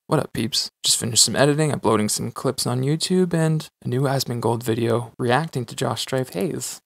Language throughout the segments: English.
What up, peeps? Just finished some editing, uploading some clips on YouTube, and a new Asmongold video reacting to Josh Strife Hayes.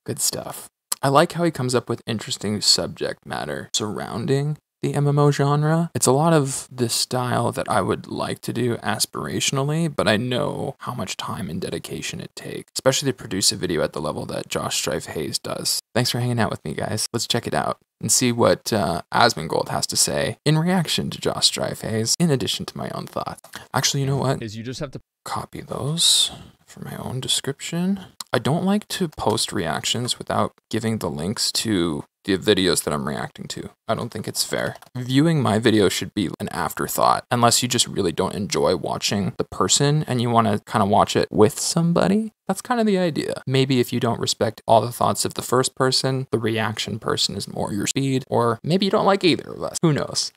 Good stuff. I like how he comes up with interesting subject matter surrounding the MMO genre. It's a lot of this style that I would like to do aspirationally, but I know how much time and dedication it takes, especially to produce a video at the level that Josh Strife Hayes does. Thanks for hanging out with me, guys. Let's check it out and see what Asmongold has to say in reaction to Josh Strife Hayes, in addition to my own thoughts. Actually, you know what? You just have to Copy those for my own description. I don't like to post reactions without giving the links to the videos that I'm reacting to. I don't think it's fair. Viewing my video should be an afterthought, unless you just really don't enjoy watching the person and you want to kind of watch it with somebody. That's kind of the idea. Maybe if you don't respect all the thoughts of the first person, the reaction person is more your speed, or maybe you don't like either of us. Who knows?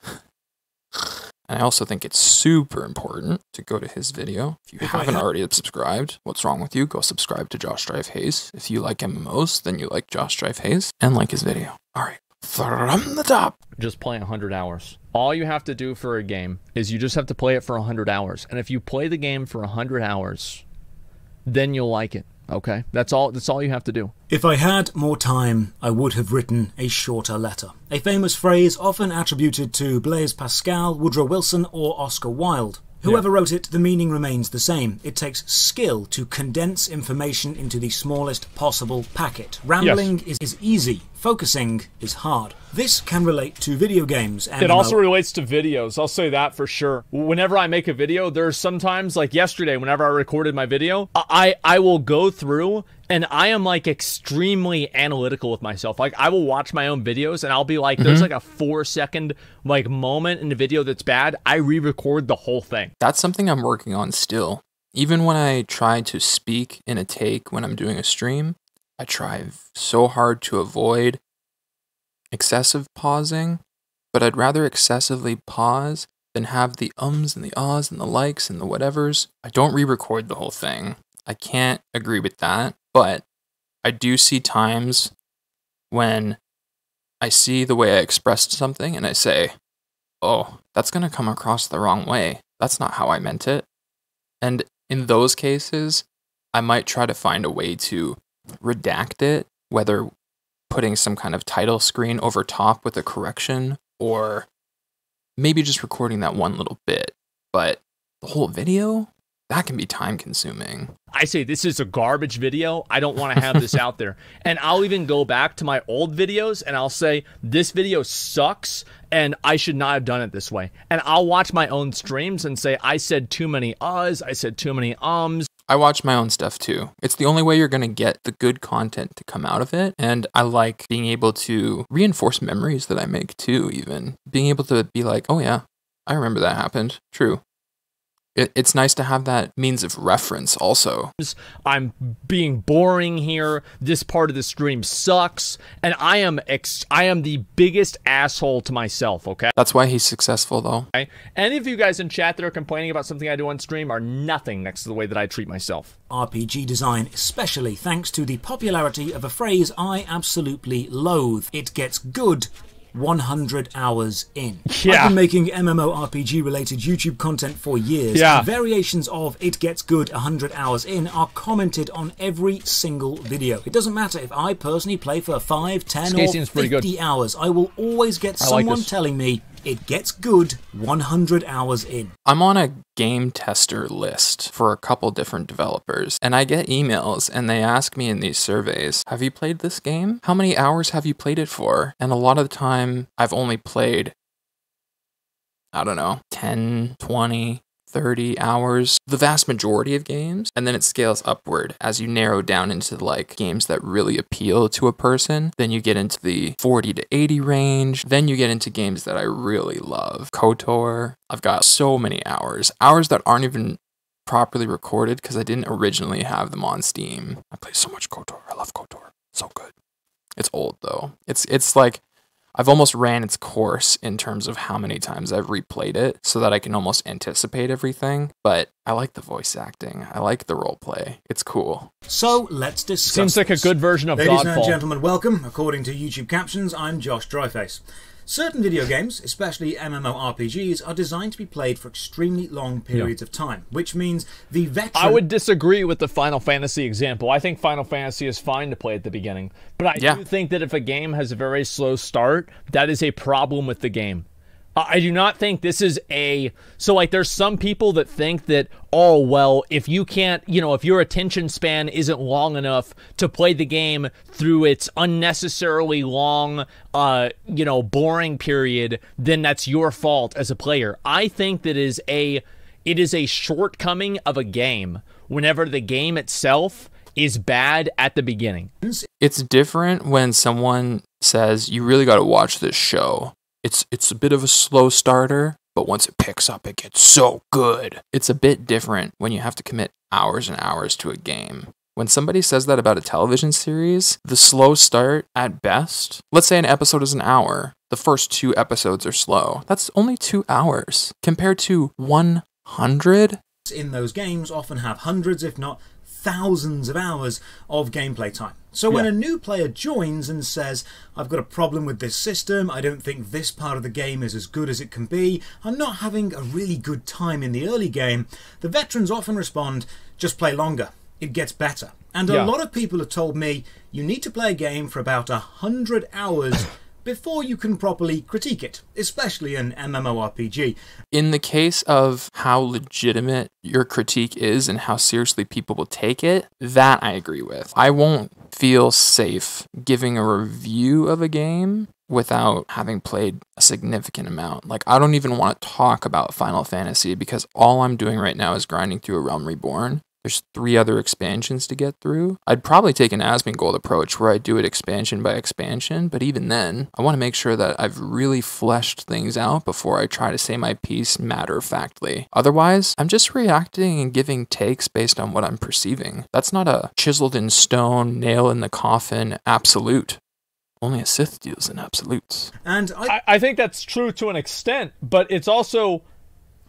And I also think it's super important to go to his video. If you haven't already subscribed, what's wrong with you? Go subscribe to Josh Strife Hayes. If you like MMOs, then you like Josh Strife Hayes and like his video. All right, from the top. just play 100 hours. All you have to do for a game is you just have to play it for 100 hours. And if you play the game for 100 hours, then you'll like it. Okay? That's all you have to do. If I had more time, I would have written a shorter letter. A famous phrase often attributed to Blaise Pascal, Woodrow Wilson, or Oscar Wilde. Whoever wrote it, the meaning remains the same. It takes skill to condense information into the smallest possible packet. Rambling is easy. Focusing is hard. This can relate to video games. And it also relates to videos. I'll say that for sure. Whenever I make a video, there's sometimes, like yesterday, whenever I recorded my video, I will go through and I am like extremely analytical with myself. Like I will watch my own videos and I'll be like, there's like a 4-second like moment in the video that's bad. I re-record the whole thing. That's something I'm working on still. Even when I try to speak in a take when I'm doing a stream, I try so hard to avoid excessive pausing, but I'd rather excessively pause than have the ums and the ahs and the likes and the whatevers. I don't re-record the whole thing. I can't agree with that, but I do see times when I see the way I expressed something and I say, oh, that's going to come across the wrong way. That's not how I meant it. And in those cases, I might try to find a way to redact it, whether putting some kind of title screen over top with a correction, or maybe just recording that one little bit. But the whole video, that can be time consuming. I say this is a garbage video. I don't want to have this out there. And I'll even go back to my old videos and I'll say this video sucks and I should not have done it this way. And I'll watch my own streams and say I said too many uhs, I said too many ums. I watch my own stuff too. It's the only way you're going to get the good content to come out of it. And I like being able to reinforce memories that I make too, even. Being able to be like, oh yeah, I remember that happened. True. It's nice to have that means of reference also. I'm being boring here. This part of the stream sucks. And I am the biggest asshole to myself, okay? That's why he's successful though. Okay? Any of you guys in chat that are complaining about something I do on stream are nothing next to the way that I treat myself. RPG design, especially thanks to the popularity of a phrase I absolutely loathe. It gets good 100 hours in. Yeah. I've been making MMORPG related YouTube content for years. Yeah. And variations of it gets good 100 hours in are commented on every single video. It doesn't matter if I personally play for 5, 10 or 50 hours. I will always get someone telling me it gets good 100 hours in. I'm on a game tester list for a couple different developers, and I get emails and they ask me in these surveys, have you played this game? How many hours have you played it for? And a lot of the time I've only played, I don't know, 10, 20, 30 hours, the vast majority of games, and then it scales upward as you narrow down into like games that really appeal to a person. Then you get into the 40 to 80 range. Then you get into games that I really love. KOTOR, I've got so many hours that aren't even properly recorded because I didn't originally have them on Steam. I play so much KOTOR. I love KOTOR. So good. It's old though. It's like I've almost ran its course in terms of how many times I've replayed it so that I can almost anticipate everything. But I like the voice acting. I like the role play. It's cool. So let's discuss. Seems like a good version of Ladies Godfall. and gentlemen, welcome. According to YouTube captions, I'm Josh Dryface. Certain video games, especially MMORPGs, are designed to be played for extremely long periods of time, which means the veteran... I would disagree with the Final Fantasy example. I think Final Fantasy is fine to play at the beginning. But I do think that if a game has a very slow start, that is a problem with the game. I do not think this is a... So, like, there's some people that think that, oh, well, if you can't, you know, if your attention span isn't long enough to play the game through its unnecessarily long, you know, boring period, then that's your fault as a player. I think that it is a shortcoming of a game whenever the game itself is bad at the beginning. It's different when someone says, you really got to watch this show. It's a bit of a slow starter, but once it picks up, it gets so good. It's a bit different when you have to commit hours and hours to a game. When somebody says that about a television series, the slow start at best, let's say an episode is an hour, the first 2 episodes are slow. That's only 2 hours compared to 100. In those games often have hundreds, if not thousands of hours of gameplay time. So when a new player joins and says, I've got a problem with this system, I don't think this part of the game is as good as it can be, I'm not having a really good time in the early game, the veterans often respond, just play longer, it gets better. And a lot of people have told me, you need to play a game for about 100 hours before you can properly critique it, especially an MMORPG. In the case of how legitimate your critique is and how seriously people will take it, that I agree with. I won't feel safe giving a review of a game without having played a significant amount. Like, I don't even want to talk about Final Fantasy because all I'm doing right now is grinding through A Realm Reborn. There's 3 other expansions to get through. I'd probably take an Asmongold approach where I do it expansion by expansion, but even then, I want to make sure that I've really fleshed things out before I try to say my piece matter-of-factly. Otherwise, I'm just reacting and giving takes based on what I'm perceiving. That's not a chiseled-in-stone, nail-in-the-coffin absolute. Only a Sith deals in absolutes. And I think that's true to an extent, but it's also...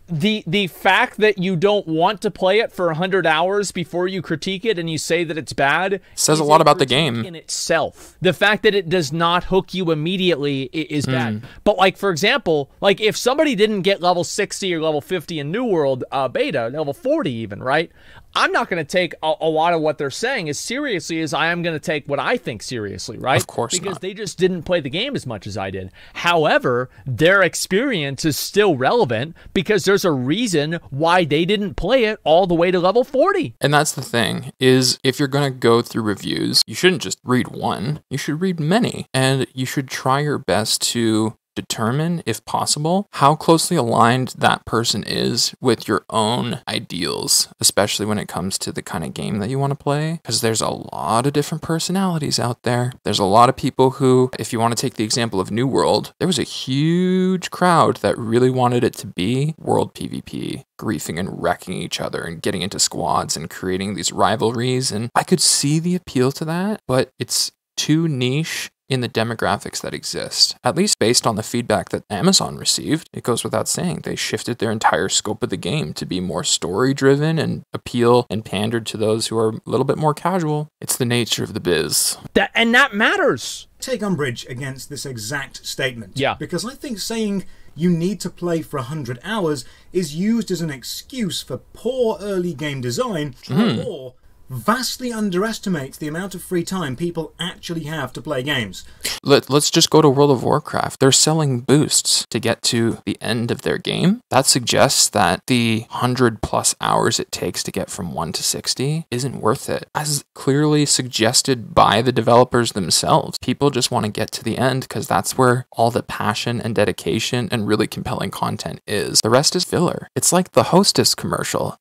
The fact that you don't want to play it for 100 hours before you critique it and you say that it's bad says a lot about the game in itself. The fact that it does not hook you immediately is bad. But, like, for example, like, if somebody didn't get level 60 or level 50 in New World beta, level 40 even, right? I'm not going to take a lot of what they're saying as seriously as I am going to take what I think seriously, right? Of course because not. They just didn't play the game as much as I did. However, their experience is still relevant because there's a reason why they didn't play it all the way to level 40. And that's the thing, is if you're going to go through reviews, you shouldn't just read one, you should read many. And you should try your best to determine, if possible, how closely aligned that person is with your own ideals, especially when it comes to the kind of game that you want to play, because there's a lot of different personalities out there. There's a lot of people who, if you want to take the example of New World, there was a huge crowd that really wanted it to be world PvP, griefing and wrecking each other and getting into squads and creating these rivalries, and I could see the appeal to that, but it's too niche in the demographics that exist, at least based on the feedback that Amazon received. It goes without saying, they shifted their entire scope of the game to be more story-driven and appeal and pandered to those who are a little bit more casual. It's the nature of the biz. And that matters. Take umbrage against this exact statement. Yeah. Because I think saying you need to play for 100 hours is used as an excuse for poor early game design or vastly underestimates the amount of free time people actually have to play games. Let's just go to World of Warcraft. They're selling boosts to get to the end of their game. That suggests that the 100+ hours it takes to get from 1 to 60 isn't worth it. As clearly suggested by the developers themselves, people just want to get to the end because that's where all the passion and dedication and really compelling content is. The rest is filler. It's like the Hostess commercial.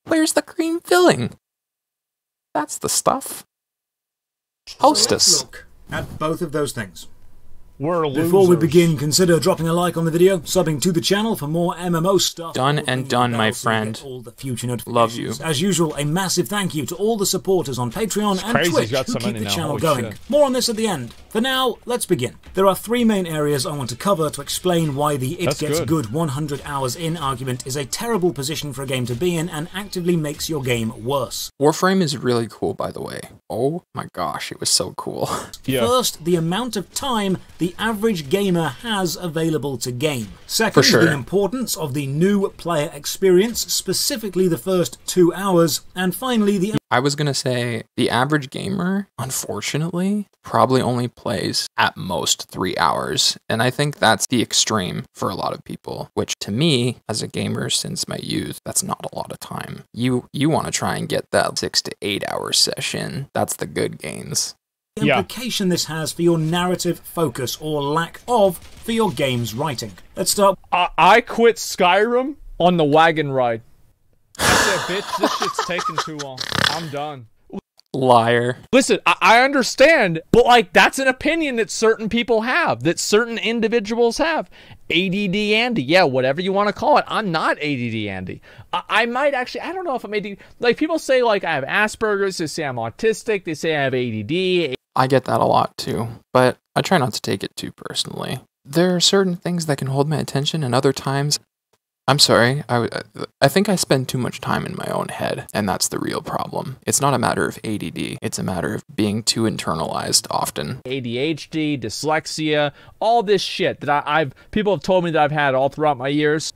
Where's the cream filling? That's the stuff. Hostess. So let's look at both of those things. We're losers. Before we begin, consider dropping a like on the video, subbing to the channel for more MMO stuff. Done and done, my friend. All the future notifications. Love you. As usual, a massive thank you to all the supporters on Patreon and crazy. Twitch Got who some keep money the now. channel Holy going. shit. More on this at the end. For now, let's begin. There are 3 main areas I want to cover to explain why the It That's Gets good. Good 100 hours in argument is a terrible position for a game to be in and actively makes your game worse. Warframe is really cool, by the way. Oh my gosh, it was so cool. Yeah. First, the amount of time the the average gamer has available to game. Second, For sure. the importance of the new player experience, specifically the first 2 hours. And finally, the I was going to say the average gamer, unfortunately, probably only plays at most 3 hours. And I think that's the extreme for a lot of people, which to me, as a gamer since my youth, that's not a lot of time. You want to try and get that 6 to 8 hour session. That's the good gains. implication this has for your narrative focus or lack of for your game's writing. Let's start. I quit Skyrim on the wagon ride. I said, bitch, this shit's taking too long. I'm done. Liar. Listen, I understand, but like that's an opinion that certain people have, that certain individuals have. ADD Andy, yeah, whatever you want to call it. I'm not ADD Andy. I might actually, I don't know if I'm ADD. Like people say like I have Asperger's, they say I'm autistic, they say I have ADD. I get that a lot too, but I try not to take it too personally. There are certain things that can hold my attention, and other times, I'm sorry, I think I spend too much time in my own head, and that's the real problem. It's not a matter of ADD, it's a matter of being too internalized often. ADHD, dyslexia, all this shit that I've people have told me that I've had all throughout my years.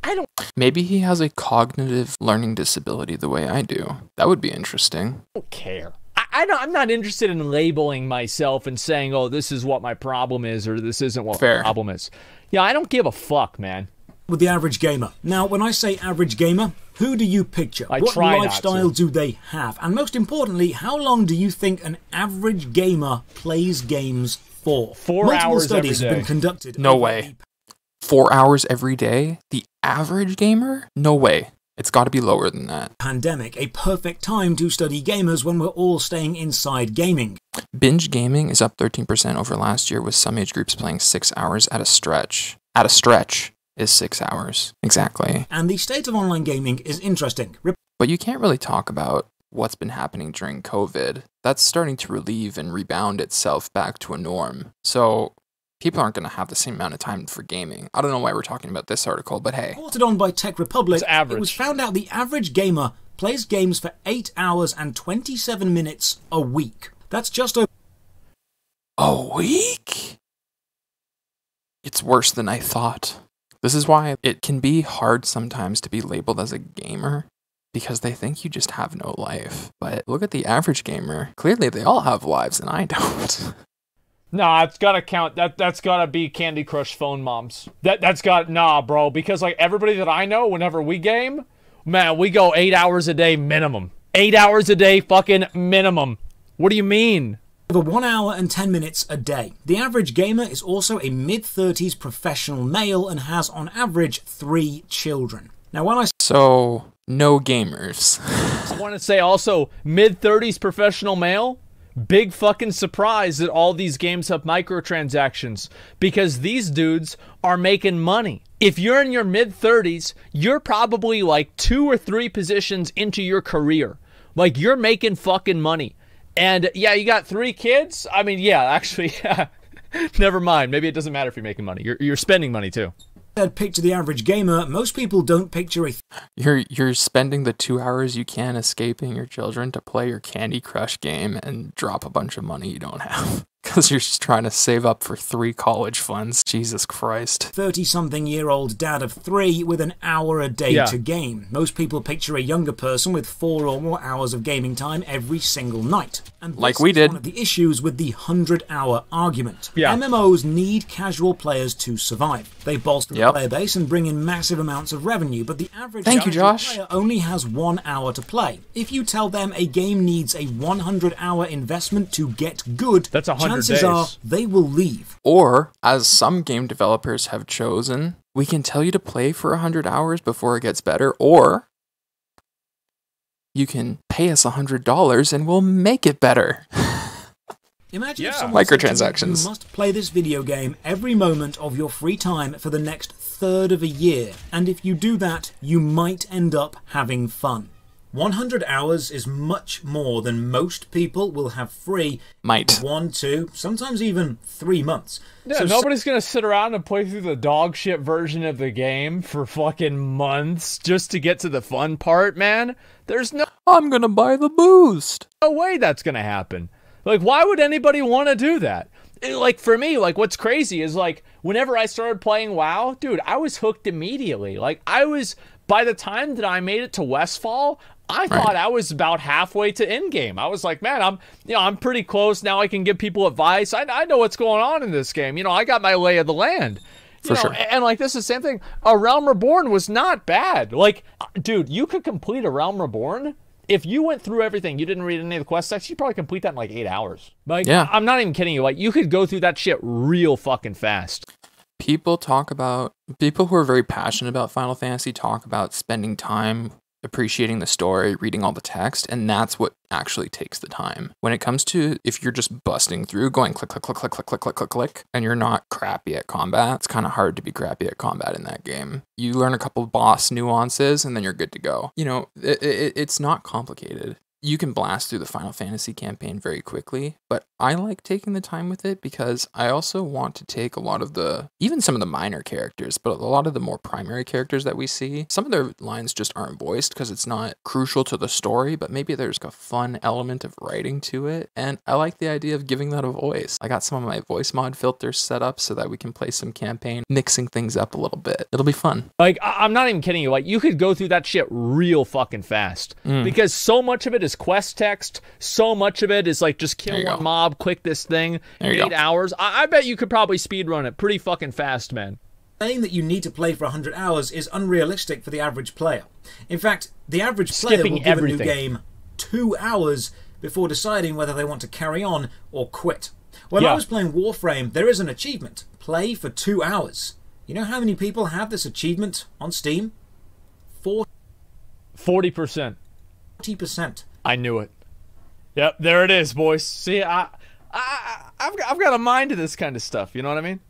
I don't Maybe he has a cognitive learning disability the way I do. That would be interesting. care. I'm not interested in labeling myself and saying, oh, this is what my problem is, or this isn't what Fair. my problem is. Yeah, I don't give a fuck, man. With the average gamer. Now, when I say average gamer, who do you picture? I What try not lifestyle to. do they have? And most importantly, how long do you think an average gamer plays games for? 4 Multiple hours studies every have been day. conducted. No over way. 4 hours every day? The average gamer? No way. It's got to be lower than that. the pandemic, a perfect time to study gamers when we're all staying inside gaming. Binge gaming is up 13% over last year, with some age groups playing 6 hours at a stretch. At a stretch is 6 hours. Exactly. And the state of online gaming is interesting. But you can't really talk about what's been happening during COVID. That's starting to relieve and rebound itself back to a norm. So people aren't going to have the same amount of time for gaming. I don't know why we're talking about this article, but hey. Reported on by Tech Republic, It's average. it was found out the average gamer plays games for 8 hours and 27 minutes a week. That's just over A week? It's worse than I thought. This is why it can be hard sometimes to be labeled as a gamer, because they think you just have no life. But look at the average gamer. Clearly they all have lives and I don't. Nah, it's gotta count. That's gotta be Candy Crush phone moms. That's got nah, bro. Because like everybody that I know, whenever we game, man, we go 8 hours a day minimum. 8 hours a day, fucking minimum. What do you mean? 1 hour and 10 minutes a day. The average gamer is also a mid-30s professional male and has on average 3 children. Now when I So, no gamers. I want to say also mid-30s professional male. Big fucking surprise that all these games have microtransactions, because these dudes are making money. If you're in your mid-30s, you're probably like 2 or 3 positions into your career. Like you're making fucking money. And yeah, you got 3 kids? I mean, yeah, actually, yeah. Never mind. Maybe it doesn't matter if you're making money. You're spending money too. said picture the average gamer, most people don't picture a You're spending the 2 hours you can escaping your children to play your Candy Crush game and drop a bunch of money you don't have. Because you're just trying to save up for 3 college funds. Jesus Christ. 30-something-year-old dad of 3 with an hour a day Yeah. to game. Most people picture a younger person with 4 or more hours of gaming time every single night. And Like this we is did. one of the issues with the 100-hour argument. Yeah. MMOs need casual players to survive. They bolster the Yep. player base and bring in massive amounts of revenue, but the average Thank you, casual Josh. player only has 1 hour to play. If you tell them a game needs a 100-hour investment to get good, That's 100 chances days. are they will leave. Or, as some game developers have chosen, we can tell you to play for 100 hours before it gets better, or you can pay us $100 and we'll make it better. Imagine if Yeah. someone said to you, Microtransactions. you must play this video game every moment of your free time for the next third of a year, and if you do that, you might end up having fun. 100 hours is much more than most people will have free Might. 1, 2, sometimes even 3 months. Yeah, So nobody's gonna sit around and play through the dog shit version of the game for fucking months just to get to the fun part, man. There's no I'm gonna buy the boost. way that's gonna happen. Like, why would anybody want to do that? like for me, like what's crazy is like whenever I started playing WoW, dude, I was hooked immediately. Like by the time that I made it to Westfall, I thought I was about halfway to endgame. I was like, man, I'm pretty close now. I can give people advice. I know what's going on in this game. I got my lay of the land. For sure. And like this is the same thing. A Realm Reborn was not bad. Like, dude, you could complete a Realm Reborn. If you went through everything, you didn't read any of the quest text, you'd probably complete that in like 8 hours. Like, yeah. I'm not even kidding you. Like, you could go through that shit real fucking fast. People who are very passionate about Final Fantasy talk about spending time appreciating the story, reading all the text, and that's what actually takes the time. When it comes to if you're just busting through, going click, click, click, click, click, click, click, click, click, and you're not crappy at combat, it's kind of hard to be crappy at combat in that game. You learn a couple boss nuances, and then you're good to go. It's not complicated. You can blast through the Final Fantasy campaign very quickly, but I like taking the time with it because I also want to take a lot of even some of the minor characters, but a lot of the more primary characters that we see, some of their lines just aren't voiced because it's not crucial to the story, but maybe there's a fun element of writing to it, and I like the idea of giving that a voice. I got some of my voice mod filters set up so that we can play some campaign, mixing things up a little bit. It'll be fun. Like, I'm not even kidding you. Like, you could go through that shit real fucking fast because so much of it is quest text, so much of it is like just kill one mob, click this thing, 8 hours. I bet you could probably speedrun it pretty fucking fast, man. Saying that you need to play for 100 hours is unrealistic for the average player. In fact, the average player will give a new game 2 hours before deciding whether they want to carry on or quit. When I was playing Warframe, there is an achievement, play for 2 hours. You know how many people have this achievement on Steam? 40%. 40%. I knew it. Yep, there it is, boys. See, I've got a mind to this kind of stuff. You know what I mean?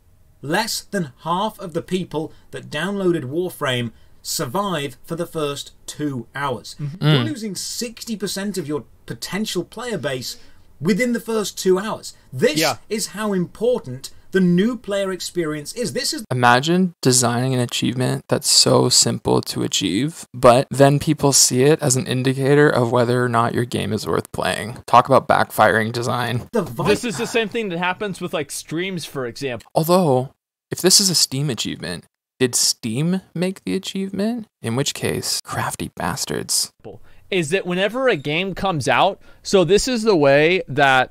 Less than half of the people that downloaded Warframe survive for the first 2 hours. You're losing 60% of your potential player base within the first 2 hours. This is how important the new player experience is. Imagine designing an achievement that's so simple to achieve, but then people see it as an indicator of whether or not your game is worth playing. Talk about backfiring design. This is the same thing that happens with like streams, for example. Although, if this is a Steam achievement, did Steam make the achievement? In which case, crafty bastards. Is that whenever a game comes out, so this is the way that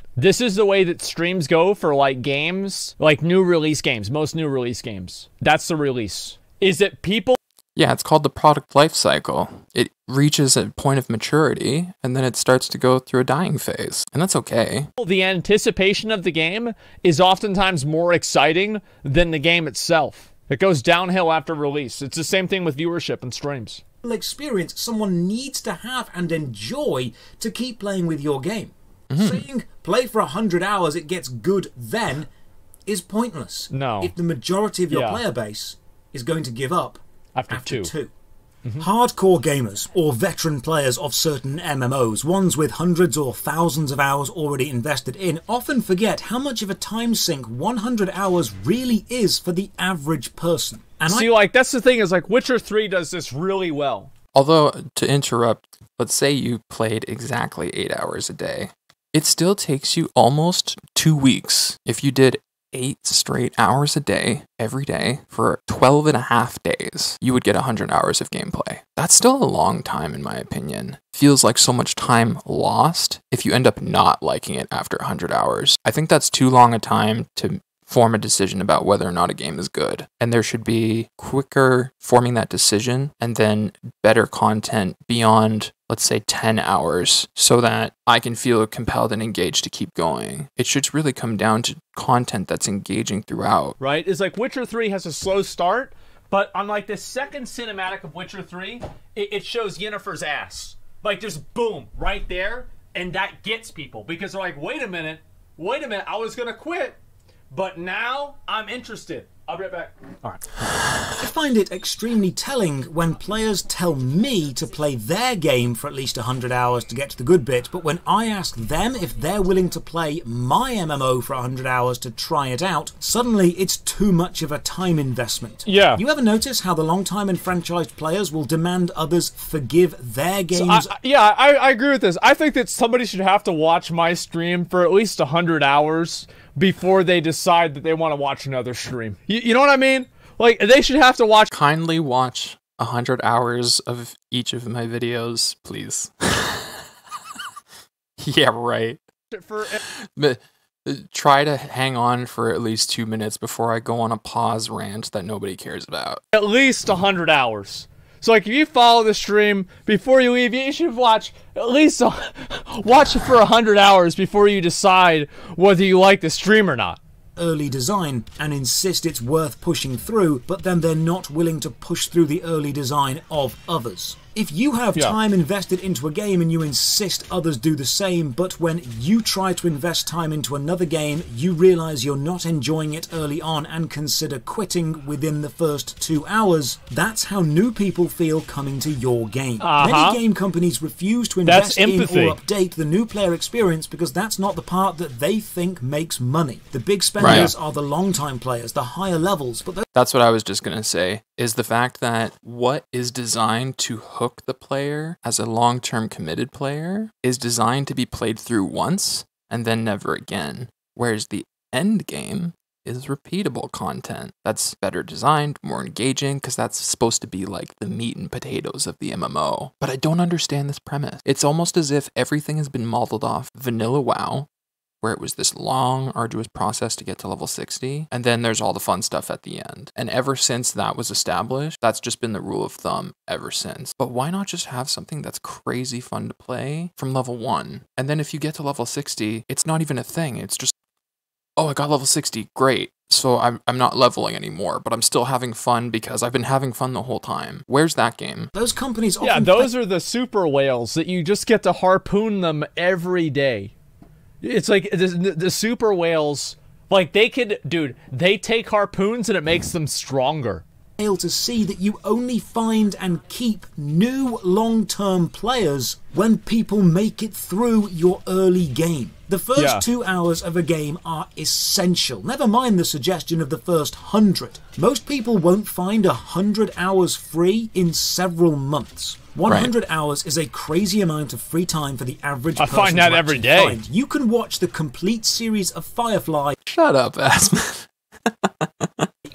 streams go for like games, like new release games, most new release games. That's the release. Is that people... Yeah, it's called the product life cycle. It reaches a point of maturity, and then it starts to go through a dying phase, and that's okay. The anticipation of the game is oftentimes more exciting than the game itself. It goes downhill after release. It's the same thing with viewership and streams. Experience someone needs to have and enjoy to keep playing with your game. Saying play for 100 hours, it gets good then, is pointless. No. If the majority of your player base is going to give up after two. Hardcore gamers, or veteran players of certain MMOs, ones with hundreds or thousands of hours already invested in, often forget how much of a time sink 100 hours really is for the average person. And like, that's the thing, is like, Witcher 3 does this really well. Although, to interrupt, let's say you played exactly 8 hours a day. It still takes you almost 2 weeks if you did 8 straight hours a day, every day, for 12 and a half days, you would get 100 hours of gameplay. That's still a long time, in my opinion. Feels like so much time lost if you end up not liking it after 100 hours. I think that's too long a time to form a decision about whether or not a game is good. And there should be quicker forming that decision and then better content beyond, let's say, 10 hours so that I can feel compelled and engaged to keep going. It should really come down to content that's engaging throughout. Right? It's like Witcher 3 has a slow start, but on like the second cinematic of Witcher 3, it shows Yennefer's ass. Like just boom, right there, and that gets people because they're like, wait a minute, I was gonna quit. But now I'm interested. I'll be right back. All right. I find it extremely telling when players tell me to play their game for at least 100 hours to get to the good bit, but when I ask them if they're willing to play my MMO for 100 hours to try it out, suddenly it's too much of a time investment. Yeah. You ever notice how the long-time enfranchised players will demand others forgive their games? I agree with this. I think that somebody should have to watch my stream for at least 100 hours before they decide that they want to watch another stream. You know what I mean? Like, they should have to watch. Kindly watch 100 hours of each of my videos, please. Yeah, right. But try to hang on for at least 2 minutes before I go on a pause rant that nobody cares about. At least 100 hours. So, like, if you follow the stream before you leave, you should watch at least watch it for 100 hours before you decide whether you like the stream or not. Early design and insist it's worth pushing through, but then they're not willing to push through the early design of others. If you have time invested into a game and you insist others do the same, but when you try to invest time into another game, you realise you're not enjoying it early on and consider quitting within the first 2 hours, that's how new people feel coming to your game. Many game companies refuse to invest in or update the new player experience because that's not the part that they think makes money. The big spenders are the long-time players, the higher levels, but that's what I was just going to say, is the fact that what is designed to hook the player as a long-term committed player is designed to be played through once and then never again, whereas the end game is repeatable content that's better designed, more engaging, because that's supposed to be like the meat and potatoes of the MMO. But I don't understand this premise. It's almost as if everything has been modeled off vanilla WoW, where it was this long, arduous process to get to level 60, and then there's all the fun stuff at the end. And ever since that was established, that's just been the rule of thumb ever since. But why not just have something that's crazy fun to play from level 1? And then if you get to level 60, it's not even a thing. It's just, oh, I got level 60, great. So I'm not leveling anymore, but I'm still having fun because I've been having fun the whole time. Where's that game? those companies often... Yeah, those are the super whales that you just get to harpoon them every day. It's like the super whales, like they could, dude, they take harpoons and it makes them stronger. Fail to see that you only find and keep new long-term players when people make it through your early game. The first 2 hours of a game are essential. Never mind the suggestion of the first 100. Most people won't find 100 hours free in several months. 100 hours is a crazy amount of free time for the average person. I find that every day. You can watch the complete series of Firefly. Shut up, Asmon.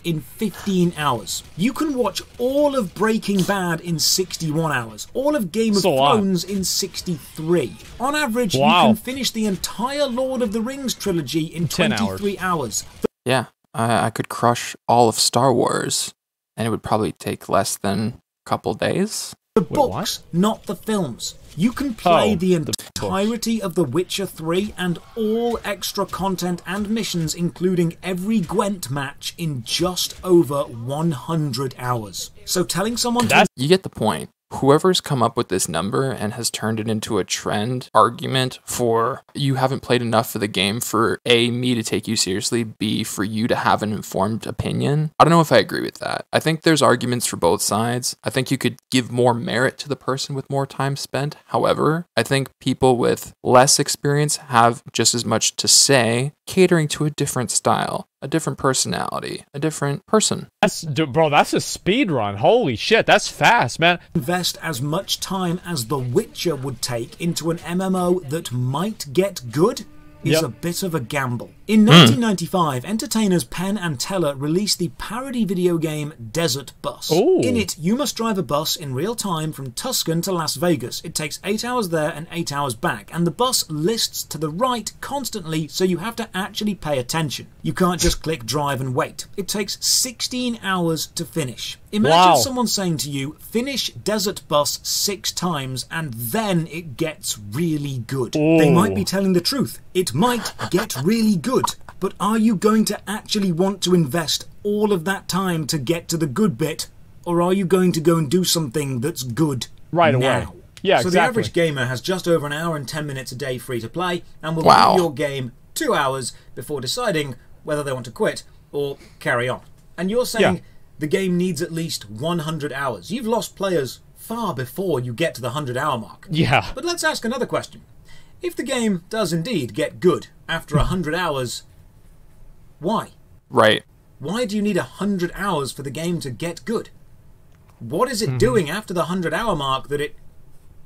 In 15 hours. You can watch all of Breaking Bad in 61 hours. All of Game of Thrones in 63. On average, you can finish the entire Lord of the Rings trilogy in 23 hours. Yeah, I could crush all of Star Wars, and it would probably take less than a couple days. The books, not the films. You can play the entirety of The Witcher 3 and all extra content and missions, including every Gwent match, in just over 100 hours. So telling someone to... You get the point. Whoever's come up with this number and has turned it into a trend argument for you haven't played enough of the game for A, me to take you seriously, B, for you to have an informed opinion. I don't know if I agree with that. I think there's arguments for both sides. I think you could give more merit to the person with more time spent. However, I think people with less experience have just as much to say, catering to a different style, a different personality, a different person. Bro, that's a speed run. Holy shit, that's fast, man. Invest as much time as The Witcher would take into an MMO that might get good is a bit of a gamble. In 1995, entertainers Penn and Teller released the parody video game Desert Bus. Ooh. In it, you must drive a bus in real time from Tucson to Las Vegas. It takes 8 hours there and 8 hours back, and the bus lists to the right constantly, so you have to actually pay attention. You can't just click drive and wait. It takes 16 hours to finish. Imagine someone saying to you, finish Desert Bus 6 times and then it gets really good. Ooh. They might be telling the truth. It might get really good. But are you going to actually want to invest all of that time to get to the good bit? Or are you going to go and do something that's good right now? Away? Yeah, so exactly. The average gamer has just over an hour and 10 minutes a day free to play and will leave your game 2 hours before deciding whether they want to quit or carry on. And you're saying the game needs at least 100 hours. You've lost players far before you get to the 100-hour mark. Yeah. But let's ask another question. If the game does indeed get good after 100 hours, why? Right. Why do you need 100 hours for the game to get good? What is it doing after the 100-hour mark that it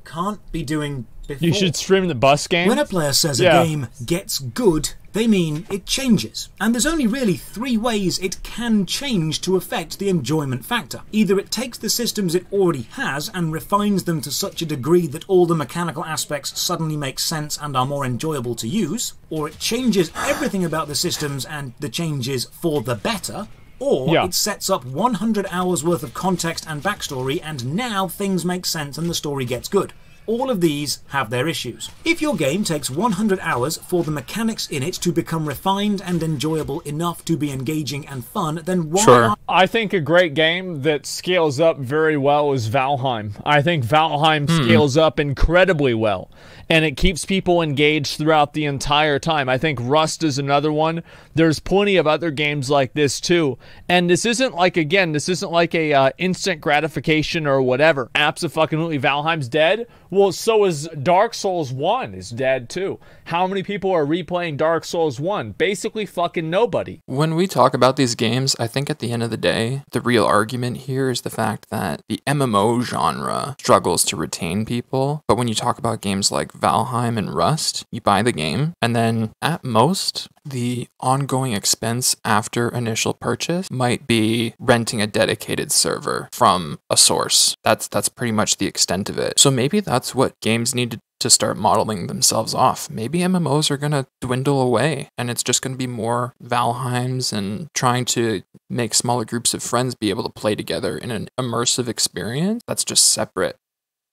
can't be doing before? You should stream the bus game. When a player says a game gets good, they mean it changes. And there's only really 3 ways it can change to affect the enjoyment factor. Either it takes the systems it already has and refines them to such a degree that all the mechanical aspects suddenly make sense and are more enjoyable to use, or it changes everything about the systems and the changes for the better, or it sets up 100 hours worth of context and backstory and now things make sense and the story gets good. All of these have their issues. If your game takes 100 hours for the mechanics in it to become refined and enjoyable enough to be engaging and fun, then why I think a great game that scales up very well is Valheim. I think Valheim scales up incredibly well, and it keeps people engaged throughout the entire time. I think Rust is another one. There's plenty of other games like this too. And this isn't like, again, this isn't like a instant gratification or whatever. Abso-fucking-lutely, Valheim's dead. Well, so is Dark Souls 1 is dead too. How many people are replaying Dark Souls 1? Basically fucking nobody. When we talk about these games, I think at the end of the day, the real argument here is the fact that the MMO genre struggles to retain people. But when you talk about games like Valheim and Rust, you buy the game, and then at most, the ongoing expense after initial purchase might be renting a dedicated server from a source. That's pretty much the extent of it. So maybe that's what games need to start modeling themselves off. Maybe MMOs are going to dwindle away and it's just going to be more Valheims and trying to make smaller groups of friends be able to play together in an immersive experience that's just separate.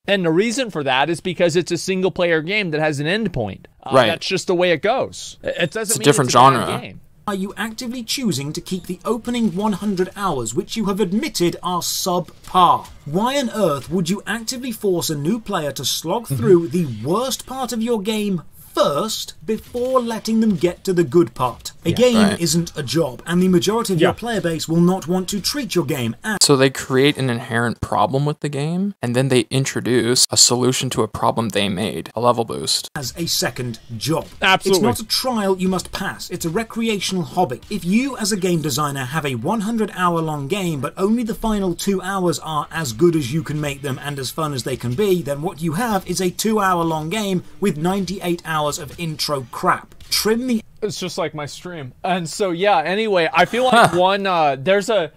And the reason for that is because it's a single player game that has an endpoint. Right. That's just the way it goes. It doesn't mean different it's a bad genre. game. are you actively choosing to keep the opening 100 hours, which you have admitted are subpar? Why on earth would you actively force a new player to slog through the worst part of your game first before letting them get to the good part? A game isn't a job, and the majority of your player base will not want to treat your game as... So they create an inherent problem with the game, and then they introduce a solution to a problem they made, a level boost. ...as a second job. Absolutely. It's not a trial you must pass, it's a recreational hobby. If you as a game designer have a 100-hour-long game, but only the final 2 hours are as good as you can make them and as fun as they can be, then what you have is a 2-hour-long game with 98 hours of intro crap. Trim the... It's just like my stream. And so, yeah, anyway, I feel like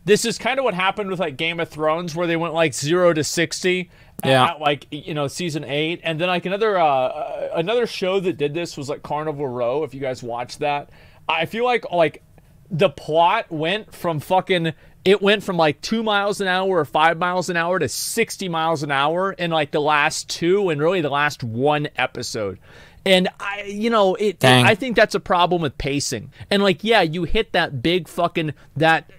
this is kind of what happened with like Game of Thrones, where they went like 0 to 60 at like, you know, season 8. And then like another show that did this was like Carnival Row, if you guys watched that. I feel like the plot went from like 2 miles an hour or 5 miles an hour to 60 miles an hour in like the last 2 and really the last 1 episode. And I think that's a problem with pacing. And like, yeah, you hit that big fucking, that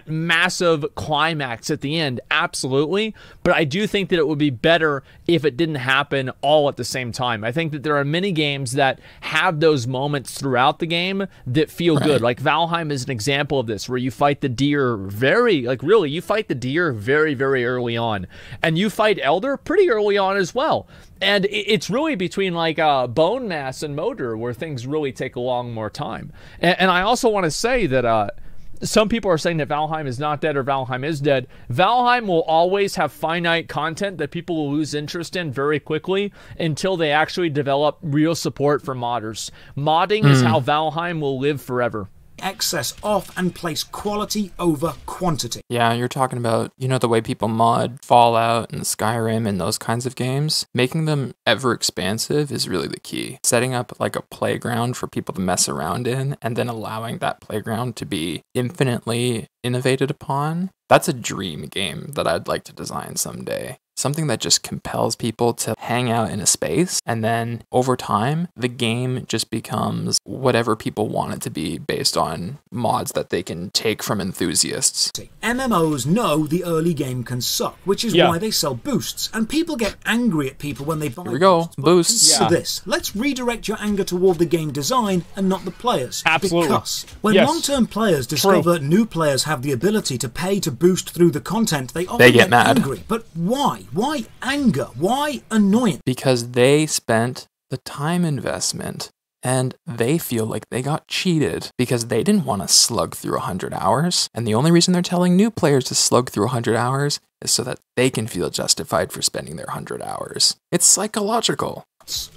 massive climax at the end. Absolutely. But I do think that it would be better if it didn't happen all at the same time. I think that there are many games that have those moments throughout the game that feel good. Like Valheim is an example of this, where you fight the deer you fight the deer very, very early on. And you fight Elder pretty early on as well. And it's really between like Bone Mass and Moder where things really take a long more time. And I also want to say that some people are saying that Valheim is not dead or Valheim is dead. Valheim will always have finite content that people will lose interest in very quickly until they actually develop real support for modders. Modding is how Valheim will live forever. Excess off and place quality over quantity. Yeah, you're talking about, the way people mod Fallout and Skyrim and those kinds of games. Making them ever expansive is really the key. Setting up like a playground for people to mess around in and then allowing that playground to be infinitely innovated upon. That's a dream game that I'd like to design someday. Something that just compels people to hang out in a space, and then over time, the game just becomes whatever people want it to be based on mods that they can take from enthusiasts. MMOs know the early game can suck, which is why they sell boosts, and people get angry at people when they buy Here we go, boosts. Consider this. Let's redirect your anger toward the game design and not the players. Absolutely. Because when long-term players discover new players have the ability to pay to boost through the content, they often get mad. angry. But why? Why anger? Why annoyance? Because they spent the time investment and they feel like they got cheated because they didn't want to slug through 100 hours. And the only reason they're telling new players to slug through 100 hours is so that they can feel justified for spending their 100 hours. It's psychological.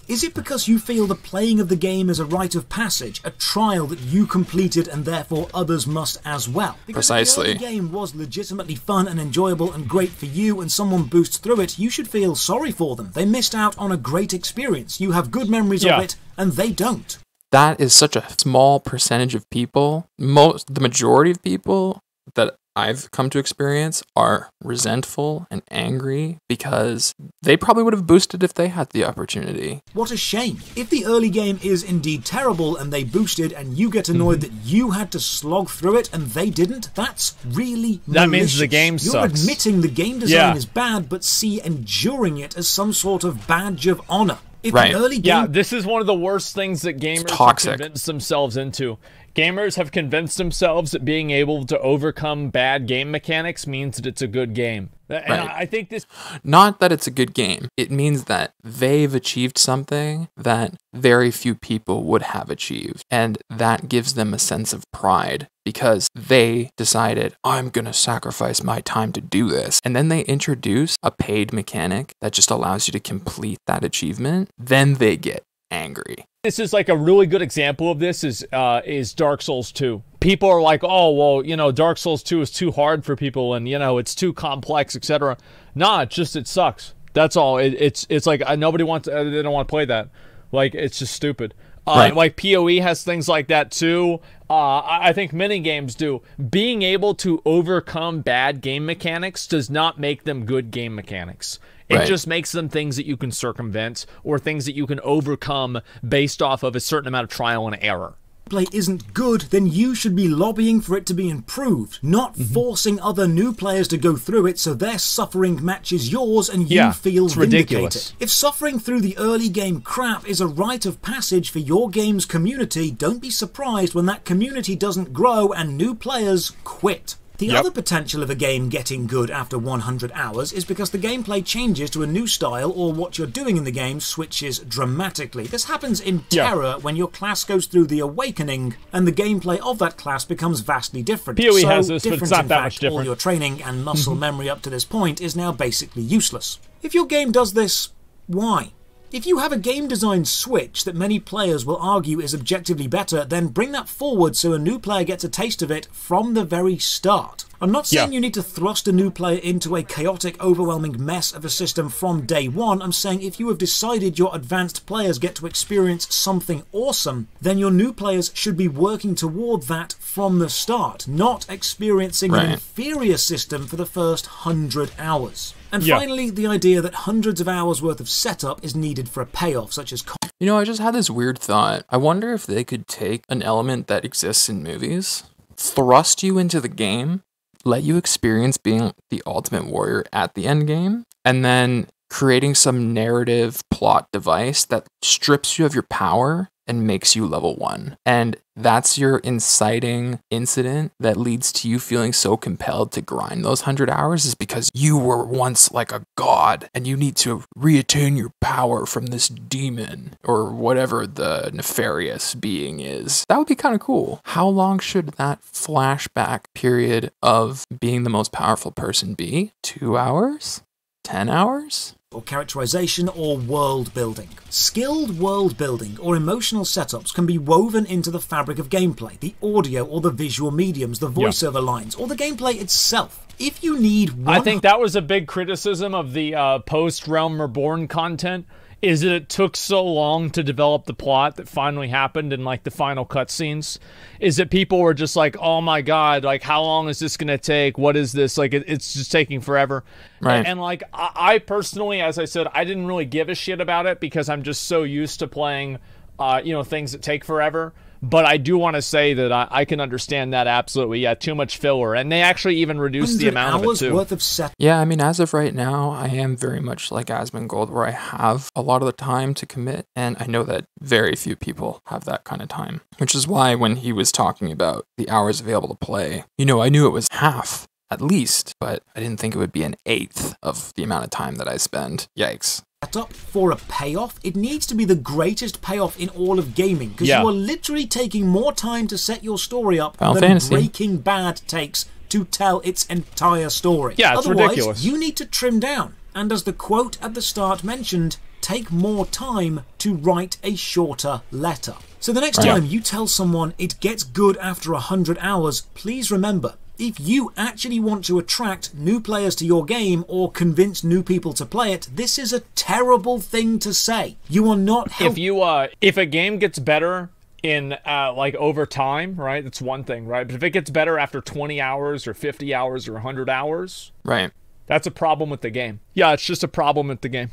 Is it because you feel the playing of the game is a rite of passage, a trial that you completed and therefore others must as well? Because Precisely. if the early game was legitimately fun and enjoyable and great for you and someone boosts through it, you should feel sorry for them. They missed out on a great experience. You have good memories of it and they don't. That is such a small percentage of people. The majority of people that I've come to experience are resentful and angry because they probably would have boosted if they had the opportunity. What a shame. If the early game is indeed terrible and they boosted and you get annoyed that you had to slog through it and they didn't, that's really malicious. That means the game You're sucks. admitting the game design is bad but see enduring it as some sort of badge of honor. If the early game... this is one of the worst things that gamers have convinced themselves into. Gamers have convinced themselves that being able to overcome bad game mechanics means that it's a good game. And I think this... Not that it's a good game. It means that they've achieved something that very few people would have achieved. And that gives them a sense of pride because they decided, I'm going to sacrifice my time to do this. And then they introduce a paid mechanic that just allows you to complete that achievement. Then they get angry. This is like a really good example of this is Dark Souls 2. People are like, oh, well, you know, Dark Souls 2 is too hard for people and, you know, it's too complex, etc. Nah, it's just, it sucks. That's all. It's like nobody wants, they don't want to play that. Like, it's just stupid. Like PoE has things like that too. I think many games do. Being able to overcome bad game mechanics does not make them good game mechanics. It just makes them things that you can circumvent or things that you can overcome based off of a certain amount of trial and error. Play isn't good, then you should be lobbying for it to be improved, not forcing other new players to go through it so their suffering matches yours and you feel vindicated. Ridiculous. If suffering through the early game crap is a rite of passage for your game's community, don't be surprised when that community doesn't grow and new players quit. The other potential of a game getting good after 100 hours is because the gameplay changes to a new style or what you're doing in the game switches dramatically. This happens in Terra when your class goes through the Awakening and the gameplay of that class becomes vastly different. PoE has this, but it's not that much different. All your training and muscle memory up to this point is now basically useless. If your game does this, why? If you have a game design switch that many players will argue is objectively better, then bring that forward so a new player gets a taste of it from the very start. I'm not saying you need to thrust a new player into a chaotic, overwhelming mess of a system from day one. I'm saying if you have decided your advanced players get to experience something awesome, then your new players should be working toward that from the start, not experiencing an inferior system for the first 100 hours. And finally, the idea that hundreds of hours worth of setup is needed for a payoff, such as... You know, I just had this weird thought. I wonder if they could take an element that exists in movies, thrust you into the game, let you experience being the ultimate warrior at the end game, and then creating some narrative plot device that strips you of your power and makes you level 1. And that's your inciting incident that leads to you feeling so compelled to grind those 100 hours is because you were once like a god and you need to reattain your power from this demon or whatever the nefarious being is. That would be kind of cool. How long should that flashback period of being the most powerful person be? 2 hours? 10 hours? Or characterization or world building. Skilled world building or emotional setups can be woven into the fabric of gameplay, the audio or the visual mediums, the voiceover lines, or the gameplay itself. If you need I think that was a big criticism of the post-Realm Reborn content, Is it took so long to develop the plot that finally happened in like the final cutscenes? Is it people were just like, oh my god, like how long is this gonna take? What is this? Like it's just taking forever. Right. And like I personally, as I said, I didn't really give a shit about it because I'm just so used to playing, you know, things that take forever. But I do want to say that I can understand that absolutely. Yeah, too much filler. And they actually even reduced the amount of it, too. Worth of set Yeah, I mean, as of right now, I am very much like Asmongold, where I have a lot of the time to commit, and I know that very few people have that kind of time. Which is why when he was talking about the hours available to play, you know, I knew it was half, at least, but I didn't think it would be an eighth of the amount of time that I spend. Yikes. up for a payoff. It needs to be the greatest payoff in all of gaming, because Yeah. you are literally taking more time to set your story up Final than Fantasy. Breaking Bad takes to tell its entire story. Yeah, it's Otherwise, ridiculous. you need to trim down. And as the quote at the start mentioned, take more time to write a shorter letter. So the next Right. time you tell someone it gets good after 100 hours, please remember, if you actually want to attract new players to your game or convince new people to play it, this is a terrible thing to say. You are not helping. If a game gets better in like over time, right? That's one thing, right? But if it gets better after 20 hours or 50 hours or 100 hours, Right. that's a problem with the game. Yeah, it's just a problem with the game.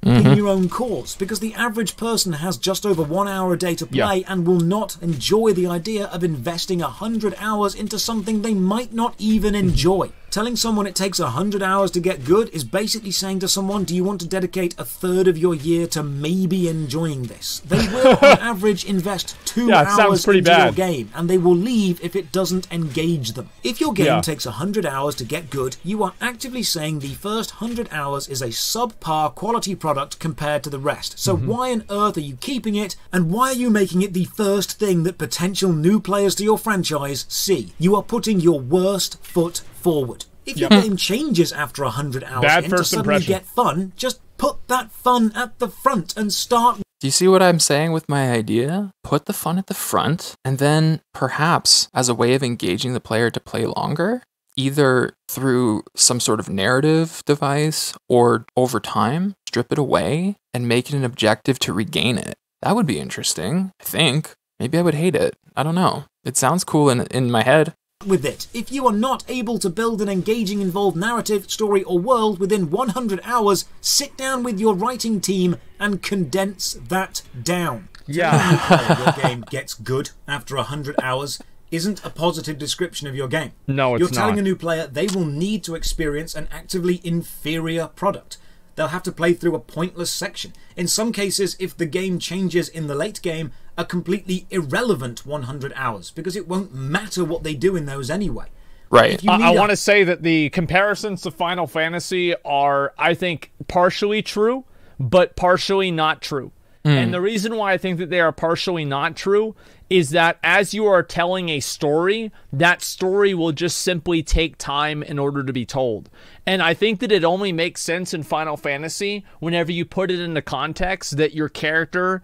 in your own cause, because the average person has just over 1 hour a day to play and will not enjoy the idea of investing 100 hours into something they might not even enjoy. Telling someone it takes 100 hours to get good is basically saying to someone, do you want to dedicate a third of your year to maybe enjoying this? They will on average invest 2 Yeah, it sounds hours pretty into your bad. game, and they will leave if it doesn't engage them. If your game Yeah. takes 100 hours to get good, you are actively saying the first 100 hours is a subpar quality product compared to the rest. So why on earth are you keeping it, and why are you making it the first thing that potential new players to your franchise see? You are putting your worst foot forward. If your game changes after 100 hours Bad in to first suddenly impression. get fun, just put that fun at the front and start. Do you see what I'm saying with my idea? Put the fun at the front, and then perhaps as a way of engaging the player to play longer, either through some sort of narrative device or over time, strip it away and make it an objective to regain it. That would be interesting, I think. Maybe I would hate it. I don't know. It sounds cool in my head. With it. If you are not able to build an engaging, involved narrative, story, or world within 100 hours, sit down with your writing team and condense that down. Yeah. Telling your game gets good after 100 hours isn't a positive description of your game. No, it's You're telling not. a new player they will need to experience an actively inferior product. They'll have to play through a pointless section. In some cases, if the game changes in the late game, a completely irrelevant 100 hours, because it won't matter what they do in those anyway. Right. If you I need a- want to say that the comparisons to Final Fantasy are, I think, partially true, but partially not true. And the reason why I think that they are partially not true is that as you are telling a story, that story will just simply take time in order to be told. And I think that it only makes sense in Final Fantasy whenever you put it into context that your character,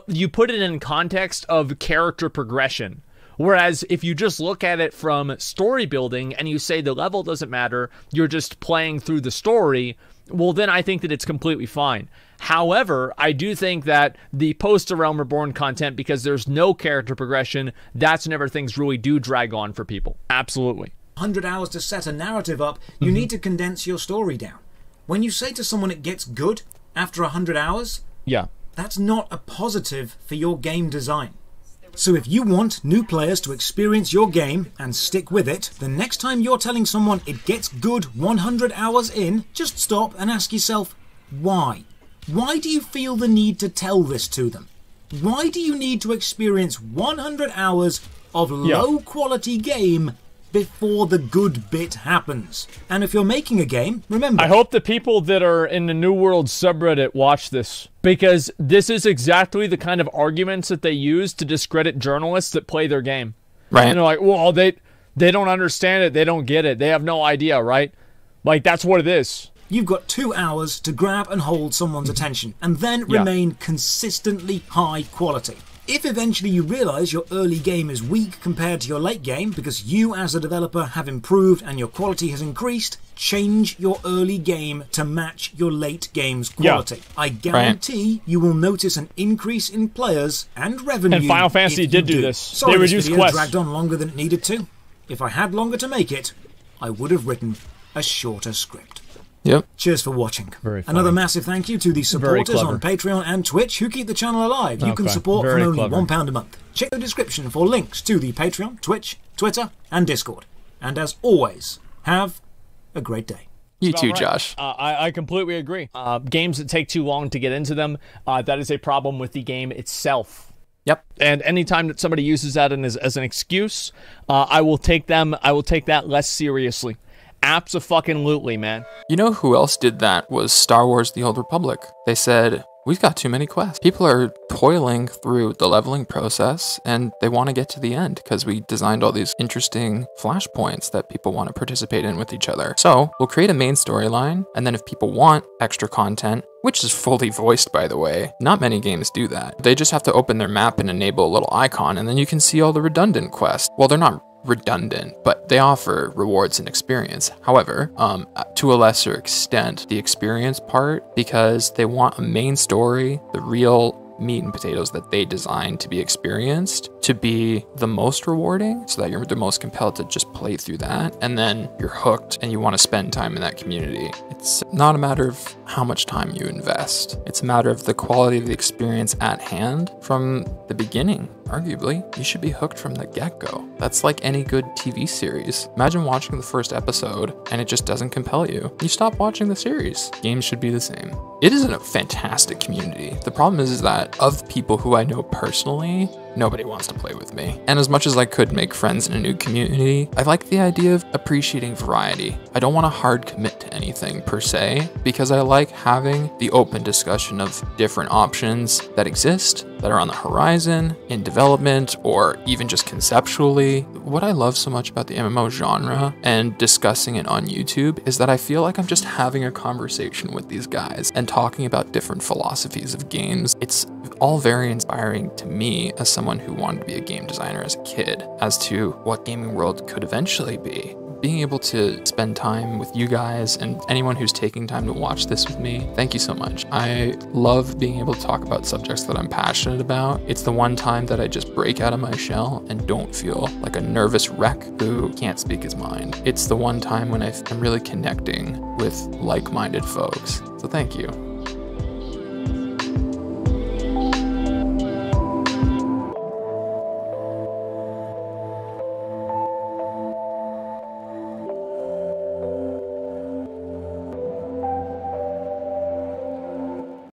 you put it in context of character progression. Whereas if you just look at it from story building and you say the level doesn't matter, you're just playing through the story, well, then I think that it's completely fine. However, I do think that the post-Realm Reborn content, because there's no character progression, that's whenever things really do drag on for people. Absolutely. 100 hours to set a narrative up, you need to condense your story down. When you say to someone it gets good after 100 hours, Yeah. that's not a positive for your game design. So if you want new players to experience your game and stick with it, the next time you're telling someone it gets good 100 hours in, just stop and ask yourself, why? Why do you feel the need to tell this to them? Why do you need to experience 100 hours of low quality game before the good bit happens? And if you're making a game, remember, I hope the people that are in the New World subreddit watch this, because this is exactly the kind of arguments that they use to discredit journalists that play their game. Right. And they're like, well, they don't understand it. They don't get it. They have no idea, right? Like, that's what it is. you've got 2 hours to grab and hold someone's attention, and then Yeah. remain consistently high quality. If eventually you realise your early game is weak compared to your late game because you as a developer have improved and your quality has increased, change your early game to match your late game's quality. Yeah. I guarantee you will notice an increase in players and revenue. And Final Fantasy did do this. Sorry, they this reduced video quests. dragged on longer than it needed to. If I had longer to make it, I would have written a shorter script. Yep. Cheers for watching. Very funny. Another massive thank you to the supporters clever. on Patreon and Twitch who keep the channel alive. You can Okay, support very from only clever. £1 a month. Check the description for links to the Patreon, Twitch, Twitter, and Discord. And as always, have a great day. You too, Right. Josh. I completely agree. Games that take too long to get into them, that is a problem with the game itself. Yep. And anytime that somebody uses that as an excuse, I will take that less seriously. Abso-fucking-lutely, man. You know who else did that was Star Wars The Old Republic. They said, we've got too many quests. People are toiling through the leveling process and they want to get to the end because we designed all these interesting flashpoints that people want to participate in with each other. So we'll create a main storyline, and then if people want extra content, which is fully voiced, by the way, not many games do that. They just have to open their map and enable a little icon, and then you can see all the redundant quests. Well, they're not redundant, but they offer rewards and experience. However, to a lesser extent, the experience part, because they want a main story, the real meat and potatoes that they designed to be experienced, to be the most rewarding, so that you're the most compelled to just play through that, and then you're hooked and you want to spend time in that community. It's not a matter of how much time you invest. It's a matter of the quality of the experience at hand from the beginning. Arguably, you should be hooked from the get-go. That's like any good TV series. Imagine watching the first episode and it just doesn't compel you. You stop watching the series. Games should be the same. It is a fantastic community. The problem is that of people who I know personally, nobody wants to play with me. And as much as I could make friends in a new community, I like the idea of appreciating variety. I don't want to hard commit to anything per se, because I like having the open discussion of different options that exist, that are on the horizon, in development, or even just conceptually. What I love so much about the MMO genre and discussing it on YouTube is that I feel like I'm just having a conversation with these guys and talking about different philosophies of games. It's all very inspiring to me as someone who wanted to be a game designer as a kid, as to what gaming world could eventually be. Being able to spend time with you guys and anyone who's taking time to watch this with me, thank you so much. I love being able to talk about subjects that I'm passionate about. It's the one time that I just break out of my shell and don't feel like a nervous wreck who can't speak his mind. It's the one time when I'm really connecting with like-minded folks. So thank you.